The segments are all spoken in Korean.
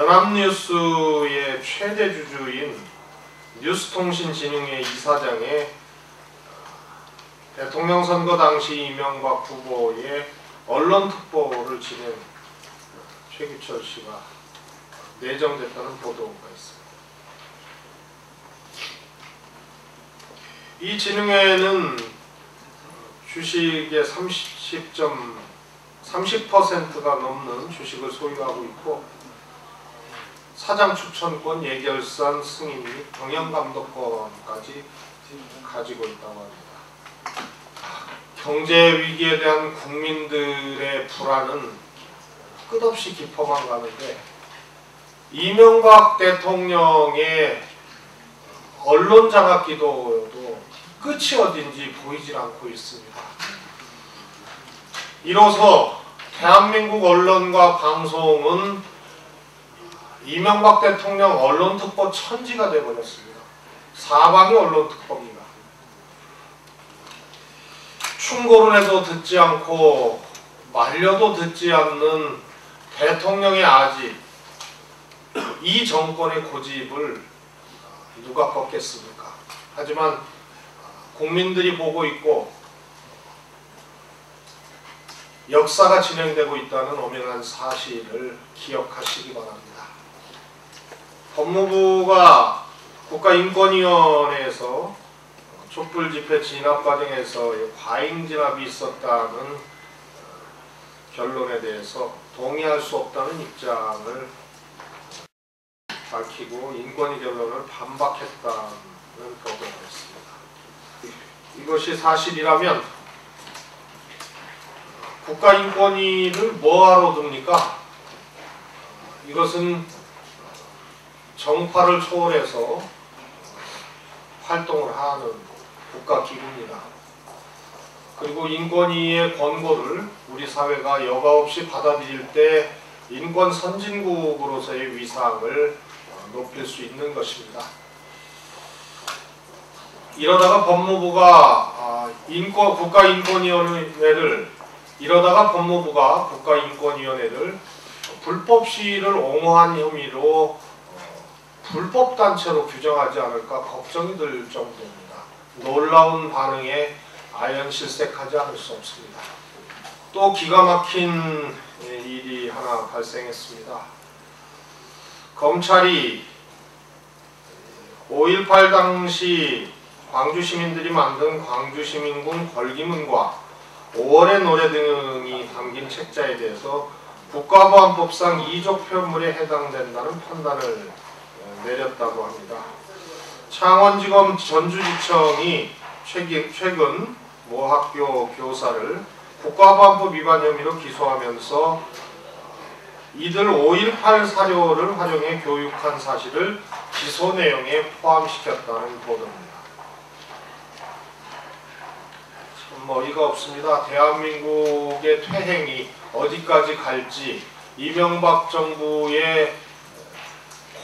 연합뉴스의 최대 주주인 뉴스통신진흥회 이사장의 대통령 선거 당시 이명박 후보의 언론특보를 지낸 최규철 씨가 내정됐다는 보도가 있습니다. 이 진흥회는 주식의 30%가 넘는 주식을 소유하고 있고 사장 추천권, 예결산, 승인 및 경영감독권까지 가지고 있다고 합니다. 경제 위기에 대한 국민들의 불안은 끝없이 깊어만 가는데 이명박 대통령의 언론 장악 기도도 끝이 어딘지 보이질 않고 있습니다. 이로써 대한민국 언론과 방송은 이명박 대통령 언론특보 천지가 되어버렸습니다. 사방이 언론특보입니다. 충고를 해도 듣지 않고 말려도 듣지 않는 대통령의 아집, 이 정권의 고집을 누가 꺾겠습니까? 하지만 국민들이 보고 있고 역사가 진행되고 있다는 엄연한 사실을 기억하시기 바랍니다. 법무부가 국가인권위원회에서 촛불집회 진압 과정에서 과잉 진압이 있었다는 결론에 대해서 동의할 수 없다는 입장을 밝히고 인권위 결론을 반박했다는 보도가 있습니다. 이것이 사실이라면 국가인권위를 뭐하러 둡니까? 이것은 정파를 초월해서 활동을 하는 국가기구입니다. 그리고 인권위의 권고를 우리 사회가 여과 없이 받아들일 때 인권 선진국으로서의 위상을 높일 수 있는 것입니다. 이러다가 법무부가 국가인권위원회를 불법 시위를 옹호한 혐의로 불법단체로 규정하지 않을까 걱정이 들 정도입니다. 놀라운 반응에 아연실색하지 않을 수 없습니다. 또 기가 막힌 일이 하나 발생했습니다. 검찰이 5.18 당시 광주 시민들이 만든 광주시민군 걸기문과 5월의 노래 등이 담긴 책자에 대해서 국가보안법상 이족 표물에 해당된다는 판단을 내렸다고 합니다. 창원지검 전주지청이 최근 모 학교 교사를 국가보안법 위반 혐의로 기소하면서 이들 5.18 사료를 활용해 교육한 사실을 기소 내용에 포함시켰다는 보도입니다. 참 어이가 없습니다. 대한민국의 퇴행이 어디까지 갈지, 이명박 정부의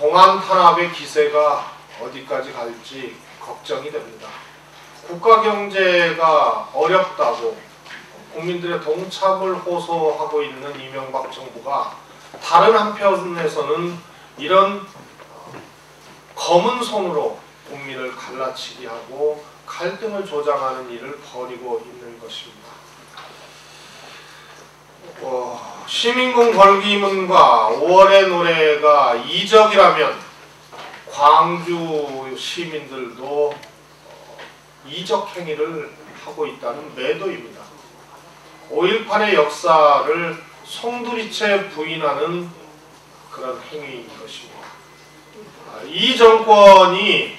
공안 탄압의 기세가 어디까지 갈지 걱정이 됩니다. 국가 경제가 어렵다고 국민들의 동참을 호소하고 있는 이명박 정부가 다른 한편에서는 이런 검은 손으로 국민을 갈라치기 하고 갈등을 조장하는 일을 벌이고 있는 것입니다. 시민군 걸기문과 5월의 노래가 이적이라면 광주 시민들도 이적 행위를 하고 있다는 매도입니다. 5.18의 역사를 송두리째 부인하는 그런 행위인 것입니다. 이 정권이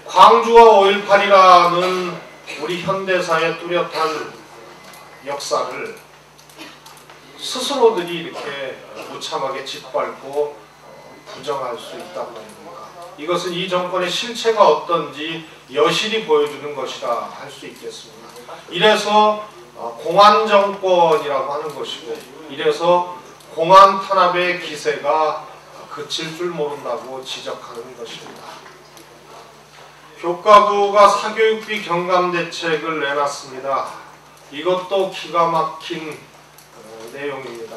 광주와 5.18이라는 우리 현대사의 뚜렷한 역사를 스스로들이 이렇게 무참하게 짓밟고 부정할 수 있단 말입니까? 이것은 이 정권의 실체가 어떤지 여실히 보여주는 것이라 할 수 있겠습니다. 이래서 공안정권이라고 하는 것이고, 이래서 공안 탄압의 기세가 그칠 줄 모른다고 지적하는 것입니다. 교과부가 사교육비 경감 대책을 내놨습니다. 이것도 기가 막힌 내용입니다.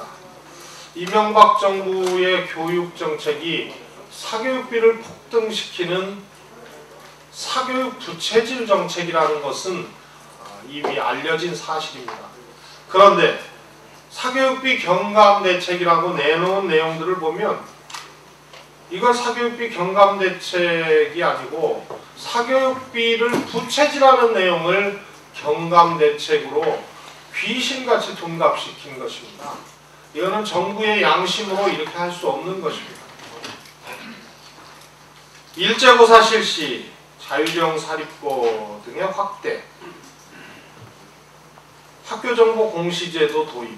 이명박 정부의 교육 정책이 사교육비를 폭등시키는 사교육 부채질 정책이라는 것은 이미 알려진 사실입니다. 그런데 사교육비 경감 대책이라고 내놓은 내용들을 보면 이건 사교육비 경감 대책이 아니고 사교육비를 부채질하는 내용을 경감 대책으로 귀신같이 둔갑시킨 것입니다. 이거는 정부의 양심으로 이렇게 할 수 없는 것입니다. 일제고사 실시, 자율형 사립고 등의 확대, 학교정보 공시제도 도입,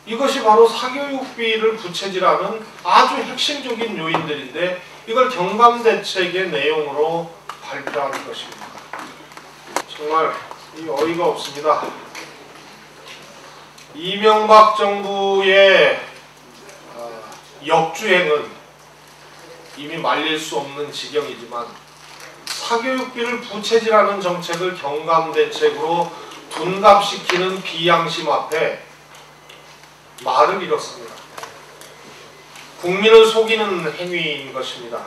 이것이 바로 사교육비를 부채질하는 아주 핵심적인 요인들인데 이걸 경감대책의 내용으로 발표하는 것입니다. 정말 어이가 없습니다. 이명박 정부의 역주행은 이미 말릴 수 없는 지경이지만 사교육비를 부채질하는 정책을 경감대책으로 둔갑시키는 비양심 앞에 말을 잃었습니다. 국민을 속이는 행위인 것입니다.